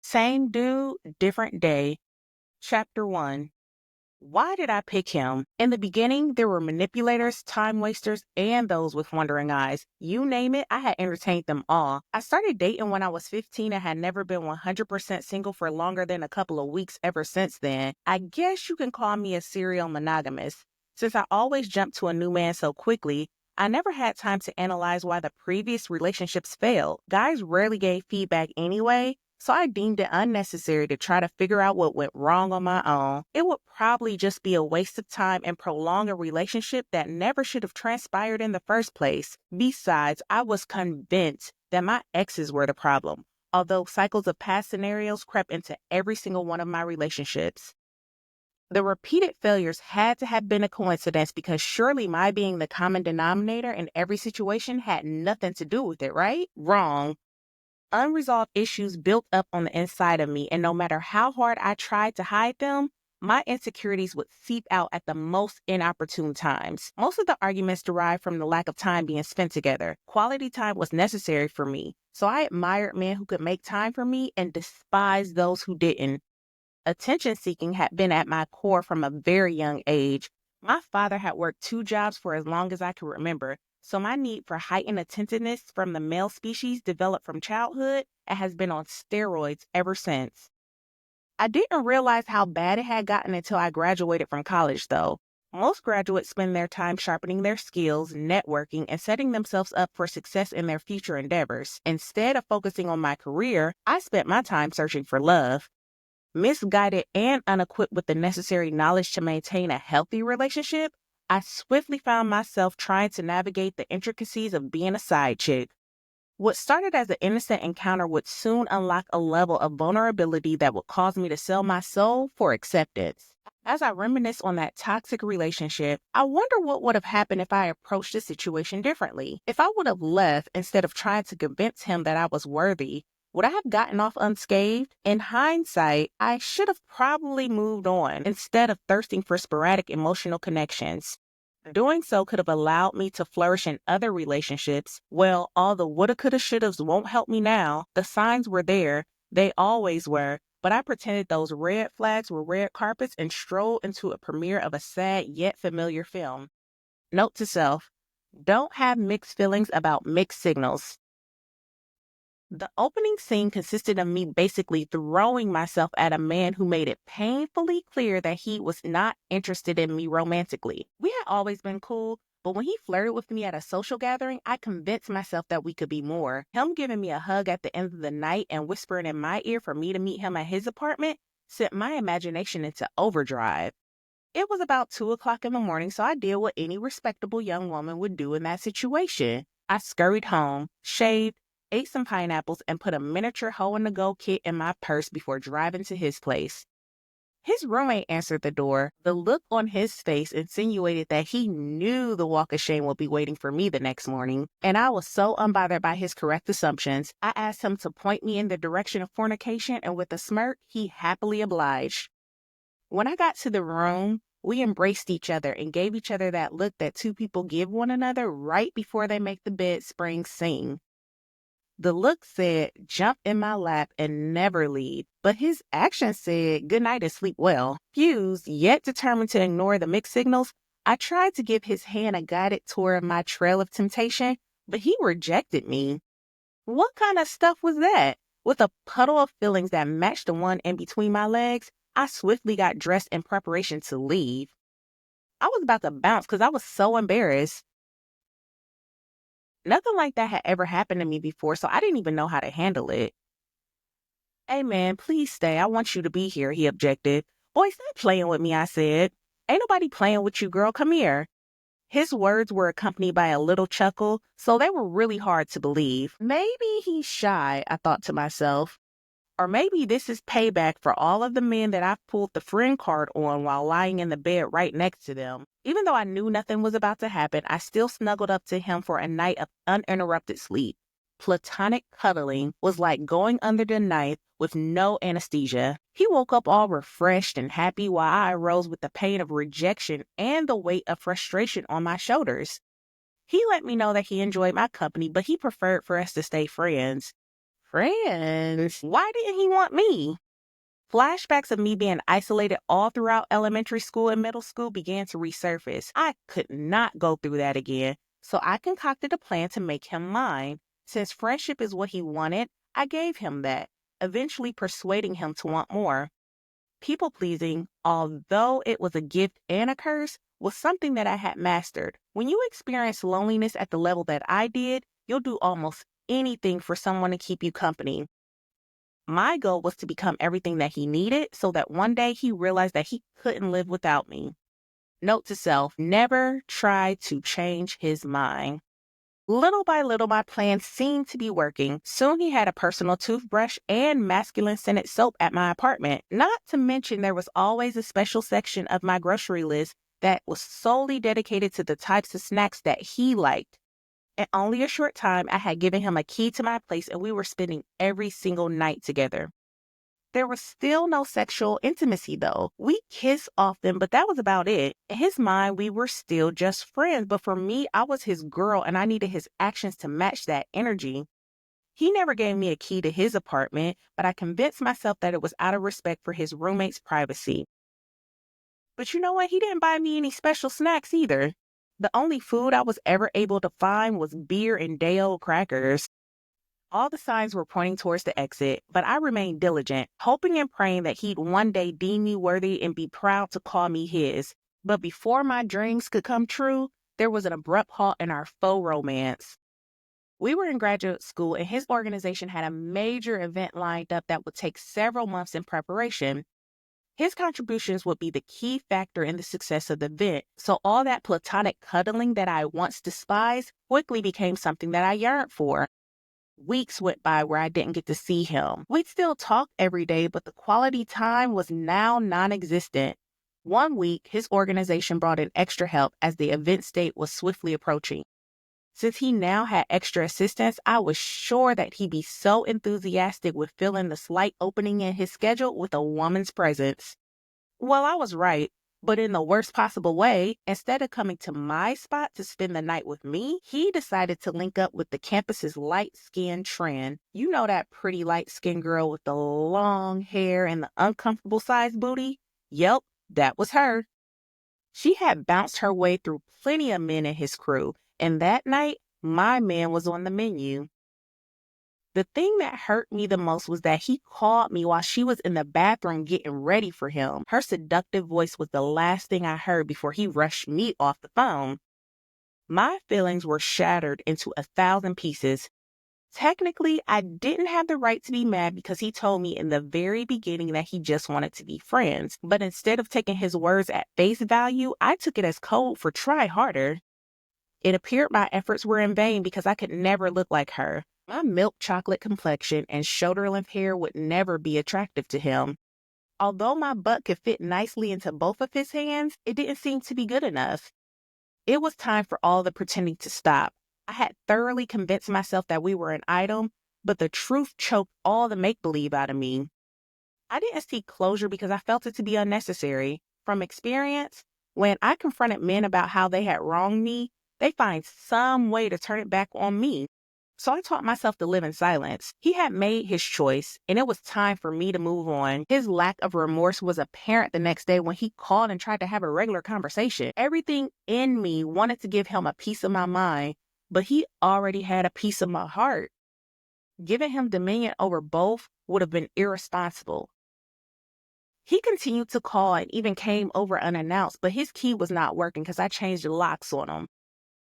Same dude, different day. Chapter 1. Why did I pick him? In the beginning, there were manipulators, time wasters, and those with wondering eyes. You name it, I had entertained them all. I started dating when I was 15 and had never been 100% single for longer than a couple of weeks ever since then. I guess you can call me a serial monogamist. Since I always jumped to a new man so quickly, I never had time to analyze why the previous relationships failed. Guys rarely gave feedback anyway, so I deemed it unnecessary to try to figure out what went wrong on my own. It would probably just be a waste of time and prolong a relationship that never should have transpired in the first place. Besides, I was convinced that my exes were the problem, although cycles of past scenarios crept into every single one of my relationships. The repeated failures had to have been a coincidence because surely my being the common denominator in every situation had nothing to do with it, right? Wrong. Unresolved issues built up on the inside of me, and no matter how hard I tried to hide them, my insecurities would seep out at the most inopportune times. Most of the arguments derived from the lack of time being spent together. Quality time was necessary for me, so I admired men who could make time for me and despised those who didn't. Attention seeking had been at my core from a very young age. My father had worked 2 jobs for as long as I could remember, so my need for heightened attentiveness from the male species developed from childhood and has been on steroids ever since. I didn't realize how bad it had gotten until I graduated from college, though. Most graduates spend their time sharpening their skills, networking, and setting themselves up for success in their future endeavors. Instead of focusing on my career, I spent my time searching for love. Misguided and unequipped with the necessary knowledge to maintain a healthy relationship, I swiftly found myself trying to navigate the intricacies of being a side chick. What started as an innocent encounter would soon unlock a level of vulnerability that would cause me to sell my soul for acceptance. As I reminisce on that toxic relationship, I wonder what would have happened if I approached the situation differently. If I would have left instead of trying to convince him that I was worthy, would I have gotten off unscathed? In hindsight, I should have probably moved on instead of thirsting for sporadic emotional connections. Doing so could have allowed me to flourish in other relationships. Well, all the woulda, coulda, shouldas won't help me now. The signs were there. They always were. But I pretended those red flags were red carpets and strolled into a premiere of a sad yet familiar film. Note to self, don't have mixed feelings about mixed signals. The opening scene consisted of me basically throwing myself at a man who made it painfully clear that he was not interested in me romantically. We had always been cool, but when he flirted with me at a social gathering, I convinced myself that we could be more. Him giving me a hug at the end of the night and whispering in my ear for me to meet him at his apartment sent my imagination into overdrive. It was about 2 o'clock in the morning, so I did what any respectable young woman would do in that situation. I scurried home, shaved, ate some pineapples, and put a miniature hoe-in-the-go kit in my purse before driving to his place. His roommate answered the door. The look on his face insinuated that he knew the walk of shame would be waiting for me the next morning, and I was so unbothered by his correct assumptions, I asked him to point me in the direction of fornication, and with a smirk, he happily obliged. When I got to the room, we embraced each other and gave each other that look that two people give one another right before they make the bed springs sing. The look said, jump in my lap and never leave, but his action said, good night and sleep well. Fused, yet determined to ignore the mixed signals, I tried to give his hand a guided tour of my trail of temptation, but he rejected me. What kind of stuff was that? With a puddle of feelings that matched the one in between my legs, I swiftly got dressed in preparation to leave. I was about to bounce because I was so embarrassed. Nothing like that had ever happened to me before, so I didn't even know how to handle it. Hey man, please stay. I want you to be here, he objected. Boy, stop playing with me, I said. Ain't nobody playing with you, girl. Come here. His words were accompanied by a little chuckle, so they were really hard to believe. Maybe he's shy, I thought to myself. Or maybe this is payback for all of the men that I've pulled the friend card on while lying in the bed right next to them. Even though I knew nothing was about to happen, I still snuggled up to him for a night of uninterrupted sleep. Platonic cuddling was like going under the knife with no anesthesia. He woke up all refreshed and happy while I arose with the pain of rejection and the weight of frustration on my shoulders. He let me know that he enjoyed my company, but he preferred for us to stay friends. Friends? Why didn't he want me? Flashbacks of me being isolated all throughout elementary school and middle school began to resurface. I could not go through that again, so I concocted a plan to make him mine. Since friendship is what he wanted, I gave him that, eventually persuading him to want more. People pleasing, although it was a gift and a curse, was something that I had mastered. When you experience loneliness at the level that I did, you'll do almost anything for someone to keep you company. My goal was to become everything that he needed so that one day he realized that he couldn't live without me. Note to self, never try to change his mind. Little by little, my plan seemed to be working. Soon he had a personal toothbrush and masculine scented soap at my apartment. Not to mention there was always a special section of my grocery list that was solely dedicated to the types of snacks that he liked. In only a short time, I had given him a key to my place and we were spending every single night together. There was still no sexual intimacy though. We kissed often, but that was about it. In his mind, we were still just friends, but for me, I was his girl and I needed his actions to match that energy. He never gave me a key to his apartment, but I convinced myself that it was out of respect for his roommate's privacy. But you know what? He didn't buy me any special snacks either. The only food I was ever able to find was beer and day-old crackers. All the signs were pointing towards the exit, but I remained diligent, hoping and praying that he'd one day deem me worthy and be proud to call me his. But before my dreams could come true, there was an abrupt halt in our faux romance. We were in graduate school and his organization had a major event lined up that would take several months in preparation. His contributions would be the key factor in the success of the event, so all that platonic cuddling that I once despised quickly became something that I yearned for. Weeks went by where I didn't get to see him. We'd still talk every day, but the quality time was now non-existent. One week, his organization brought in extra help as the event date was swiftly approaching. Since he now had extra assistance, I was sure that he'd be so enthusiastic with filling the slight opening in his schedule with a woman's presence. Well, I was right, but in the worst possible way. Instead of coming to my spot to spend the night with me, he decided to link up with the campus's light-skinned trend. You know that pretty light-skinned girl with the long hair and the uncomfortable sized booty? Yep, that was her. She had bounced her way through plenty of men in his crew, and that night, my man was on the menu. The thing that hurt me the most was that he called me while she was in the bathroom getting ready for him. Her seductive voice was the last thing I heard before he rushed me off the phone. My feelings were shattered into 1,000 pieces. Technically, I didn't have the right to be mad because he told me in the very beginning that he just wanted to be friends. But instead of taking his words at face value, I took it as code for try harder. It appeared my efforts were in vain because I could never look like her. My milk chocolate complexion and shoulder-length hair would never be attractive to him. Although my butt could fit nicely into both of his hands, it didn't seem to be good enough. It was time for all the pretending to stop. I had thoroughly convinced myself that we were an item, but the truth choked all the make-believe out of me. I didn't seek closure because I felt it to be unnecessary. From experience, when I confronted men about how they had wronged me, they find some way to turn it back on me. So I taught myself to live in silence. He had made his choice, and it was time for me to move on. His lack of remorse was apparent the next day when he called and tried to have a regular conversation. Everything in me wanted to give him a piece of my mind, but he already had a piece of my heart. Giving him dominion over both would have been irresponsible. He continued to call and even came over unannounced, but his key was not working because I changed the locks on him.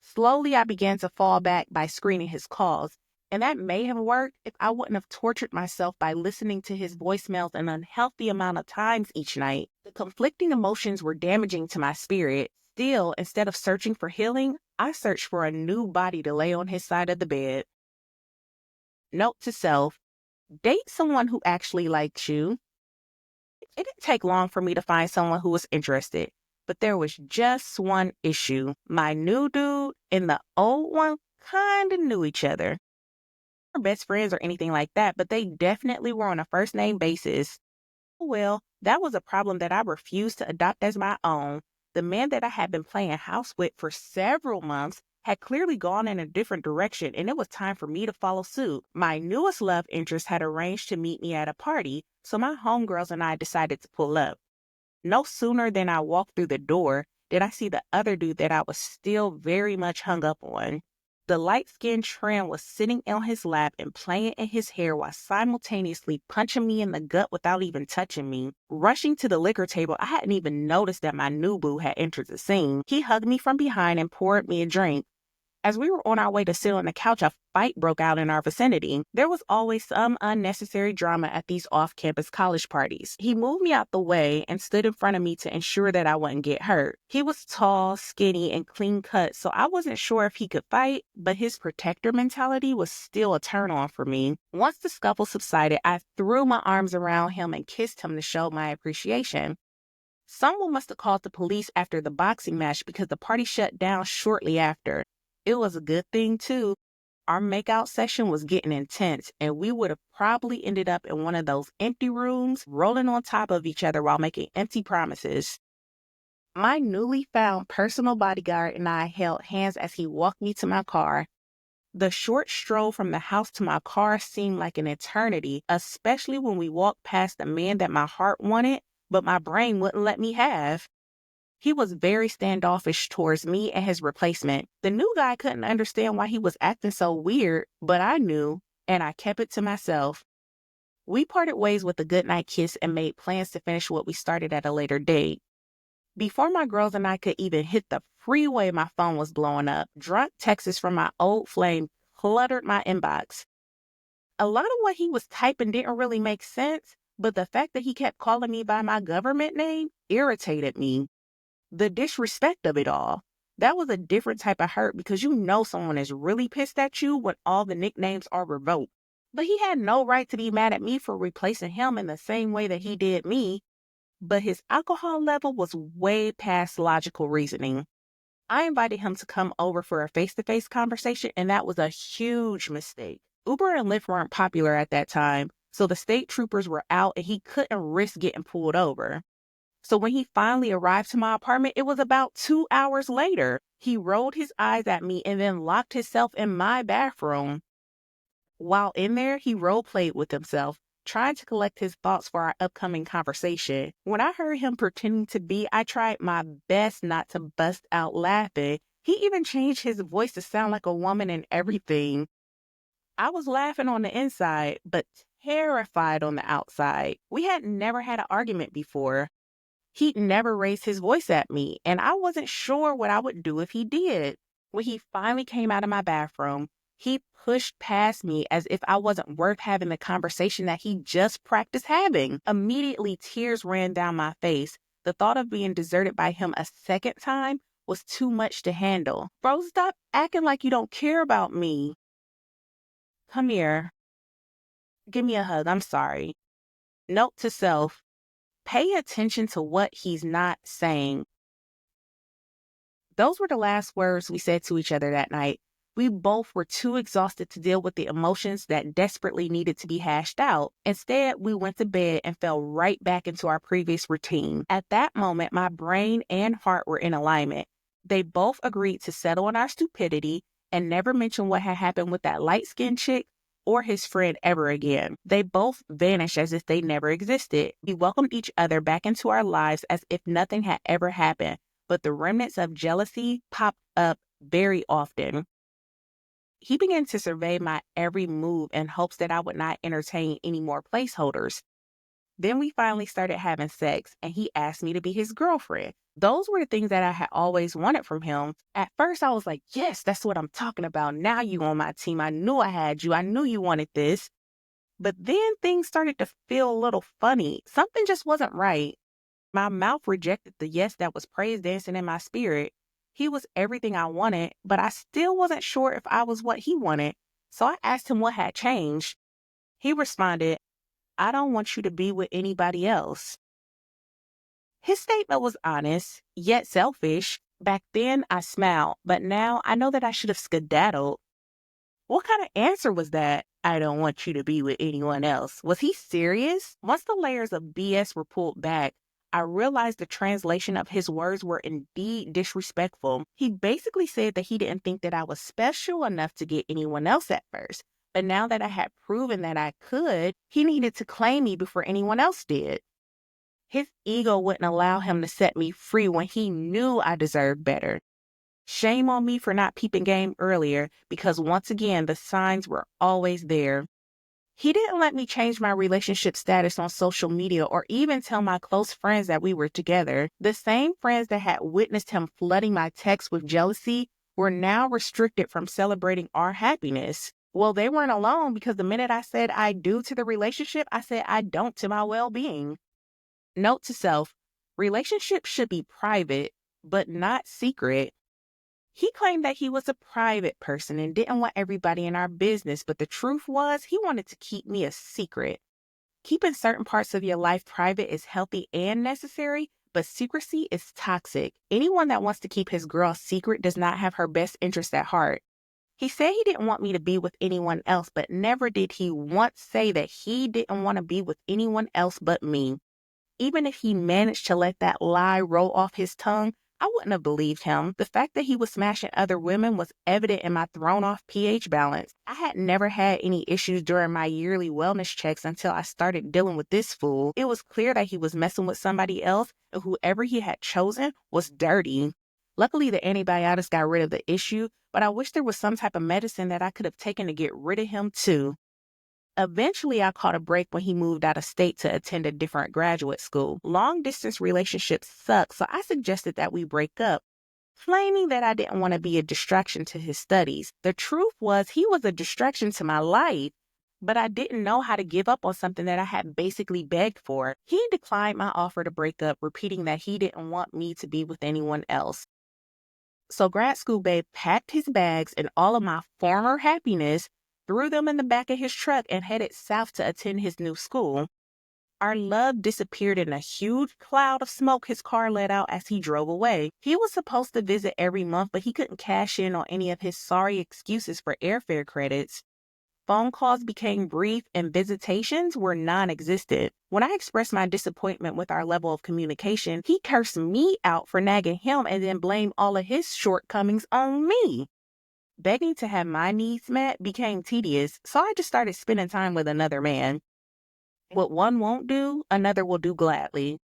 Slowly, I began to fall back by screening his calls, and that may have worked if I wouldn't have tortured myself by listening to his voicemails an unhealthy amount of times each night. The conflicting emotions were damaging to my spirit. Still, instead of searching for healing, I searched for a new body to lay on his side of the bed. Note to self, date someone who actually likes you. It didn't take long for me to find someone who was interested. But there was just one issue. My new dude and the old one kind of knew each other. They weren't best friends or anything like that, but they definitely were on a first-name basis. Well, that was a problem that I refused to adopt as my own. The man that I had been playing house with for several months had clearly gone in a different direction, and it was time for me to follow suit. My newest love interest had arranged to meet me at a party, so my homegirls and I decided to pull up. No sooner than I walked through the door did I see the other dude that I was still very much hung up on. The light-skinned tramp was sitting on his lap and playing in his hair while simultaneously punching me in the gut without even touching me. Rushing to the liquor table, I hadn't even noticed that my new boo had entered the scene. He hugged me from behind and poured me a drink. As we were on our way to sit on the couch, a fight broke out in our vicinity. There was always some unnecessary drama at these off-campus college parties. He moved me out the way and stood in front of me to ensure that I wouldn't get hurt. He was tall, skinny, and clean-cut, so I wasn't sure if he could fight, but his protector mentality was still a turn-on for me. Once the scuffle subsided, I threw my arms around him and kissed him to show my appreciation. Someone must have called the police after the boxing match because the party shut down shortly after. It was a good thing, too. Our makeout session was getting intense, and we would have probably ended up in one of those empty rooms, rolling on top of each other while making empty promises. My newly found personal bodyguard and I held hands as he walked me to my car. The short stroll from the house to my car seemed like an eternity, especially when we walked past the man that my heart wanted, but my brain wouldn't let me have. He was very standoffish towards me and his replacement. The new guy couldn't understand why he was acting so weird, but I knew, and I kept it to myself. We parted ways with a goodnight kiss and made plans to finish what we started at a later date. Before my girls and I could even hit the freeway, my phone was blowing up. Drunk texts from my old flame cluttered my inbox. A lot of what he was typing didn't really make sense, but the fact that he kept calling me by my government name irritated me. The disrespect of it all. That was a different type of hurt because you know someone is really pissed at you when all the nicknames are revoked. But he had no right to be mad at me for replacing him in the same way that he did me. But his alcohol level was way past logical reasoning. I invited him to come over for a face-to-face conversation, and that was a huge mistake. Uber and Lyft weren't popular at that time, so the state troopers were out and he couldn't risk getting pulled over. So when he finally arrived to my apartment, it was about 2 hours later. He rolled his eyes at me and then locked himself in my bathroom. While in there, he role-played with himself, trying to collect his thoughts for our upcoming conversation. When I heard him pretending to be, I tried my best not to bust out laughing. He even changed his voice to sound like a woman and everything. I was laughing on the inside, but terrified on the outside. We had never had an argument before. He'd never raised his voice at me, and I wasn't sure what I would do if he did. When he finally came out of my bathroom, he pushed past me as if I wasn't worth having the conversation that he just practiced having. Immediately, tears ran down my face. The thought of being deserted by him a second time was too much to handle. Bro, stop acting like you don't care about me. Come here. Give me a hug. I'm sorry. Note to self. Pay attention to what he's not saying. Those were the last words we said to each other that night. We both were too exhausted to deal with the emotions that desperately needed to be hashed out. Instead, we went to bed and fell right back into our previous routine. At that moment, my brain and heart were in alignment. They both agreed to settle on our stupidity and never mention what had happened with that light-skinned chick or his friend ever again. They both vanished as if they never existed. We welcomed each other back into our lives as if nothing had ever happened, but the remnants of jealousy popped up very often. He began to survey my every move in hopes that I would not entertain any more placeholders. Then we finally started having sex, and he asked me to be his girlfriend. Those were the things that I had always wanted from him. At first, I was like, yes, that's what I'm talking about. Now you on my team. I knew I had you. I knew you wanted this. But then things started to feel a little funny. Something just wasn't right. My mouth rejected the yes that was praise dancing in my spirit. He was everything I wanted, but I still wasn't sure if I was what he wanted. So I asked him what had changed. He responded, I don't want you to be with anybody else. His statement was honest, yet selfish. Back then, I smiled, but now I know that I should have skedaddled. What kind of answer was that? I don't want you to be with anyone else. Was he serious? Once the layers of BS were pulled back, I realized the translation of his words were indeed disrespectful. He basically said that he didn't think that I was special enough to get anyone else at first. But now that I had proven that I could, he needed to claim me before anyone else did. His ego wouldn't allow him to set me free when he knew I deserved better. Shame on me for not peeping game earlier, because once again, the signs were always there. He didn't let me change my relationship status on social media or even tell my close friends that we were together. The same friends that had witnessed him flooding my texts with jealousy were now restricted from celebrating our happiness. Well, they weren't alone, because the minute I said I do to the relationship, I said I don't to my well-being. Note to self, relationships should be private, but not secret. He claimed that he was a private person and didn't want everybody in our business, but the truth was he wanted to keep me a secret. Keeping certain parts of your life private is healthy and necessary, but secrecy is toxic. Anyone that wants to keep his girl secret does not have her best interest at heart. He said he didn't want me to be with anyone else, but never did he once say that he didn't want to be with anyone else but me. Even if he managed to let that lie roll off his tongue, I wouldn't have believed him. The fact that he was smashing other women was evident in my thrown-off pH balance. I had never had any issues during my yearly wellness checks until I started dealing with this fool. It was clear that he was messing with somebody else, and whoever he had chosen was dirty. Luckily, the antibiotics got rid of the issue, but I wish there was some type of medicine that I could have taken to get rid of him too. Eventually, I caught a break when he moved out of state to attend a different graduate school. Long-distance relationships suck, so I suggested that we break up, claiming that I didn't want to be a distraction to his studies. The truth was he was a distraction to my life, but I didn't know how to give up on something that I had basically begged for. He declined my offer to break up, repeating that he didn't want me to be with anyone else. So grad school babe packed his bags and all of my former happiness, threw them in the back of his truck, and headed south to attend his new school. Our love disappeared in a huge cloud of smoke his car let out as he drove away. He was supposed to visit every month, but he couldn't cash in on any of his sorry excuses for airfare credits. Phone calls became brief and visitations were non-existent. When I expressed my disappointment with our level of communication, he cursed me out for nagging him and then blamed all of his shortcomings on me. Begging to have my needs met became tedious, so I just started spending time with another man. What one won't do, another will do gladly.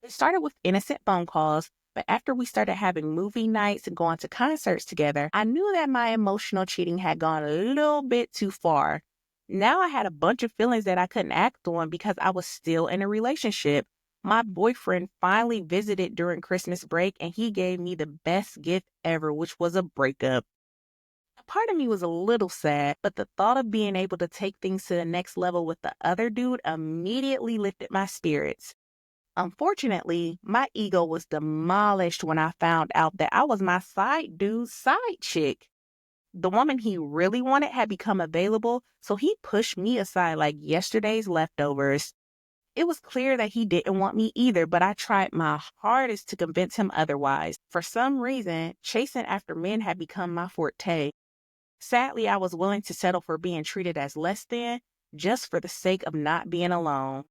It started with innocent phone calls, but after we started having movie nights and going to concerts together, I knew that my emotional cheating had gone a little bit too far. Now I had a bunch of feelings that I couldn't act on because I was still in a relationship. My boyfriend finally visited during Christmas break, and he gave me the best gift ever, which was a breakup. A part of me was a little sad, but the thought of being able to take things to the next level with the other dude immediately lifted my spirits. Unfortunately, my ego was demolished when I found out that I was my side dude's side chick. The woman he really wanted had become available, so he pushed me aside like yesterday's leftovers. It was clear that he didn't want me either, but I tried my hardest to convince him otherwise. For some reason, chasing after men had become my forte. Sadly, I was willing to settle for being treated as less than, just for the sake of not being alone.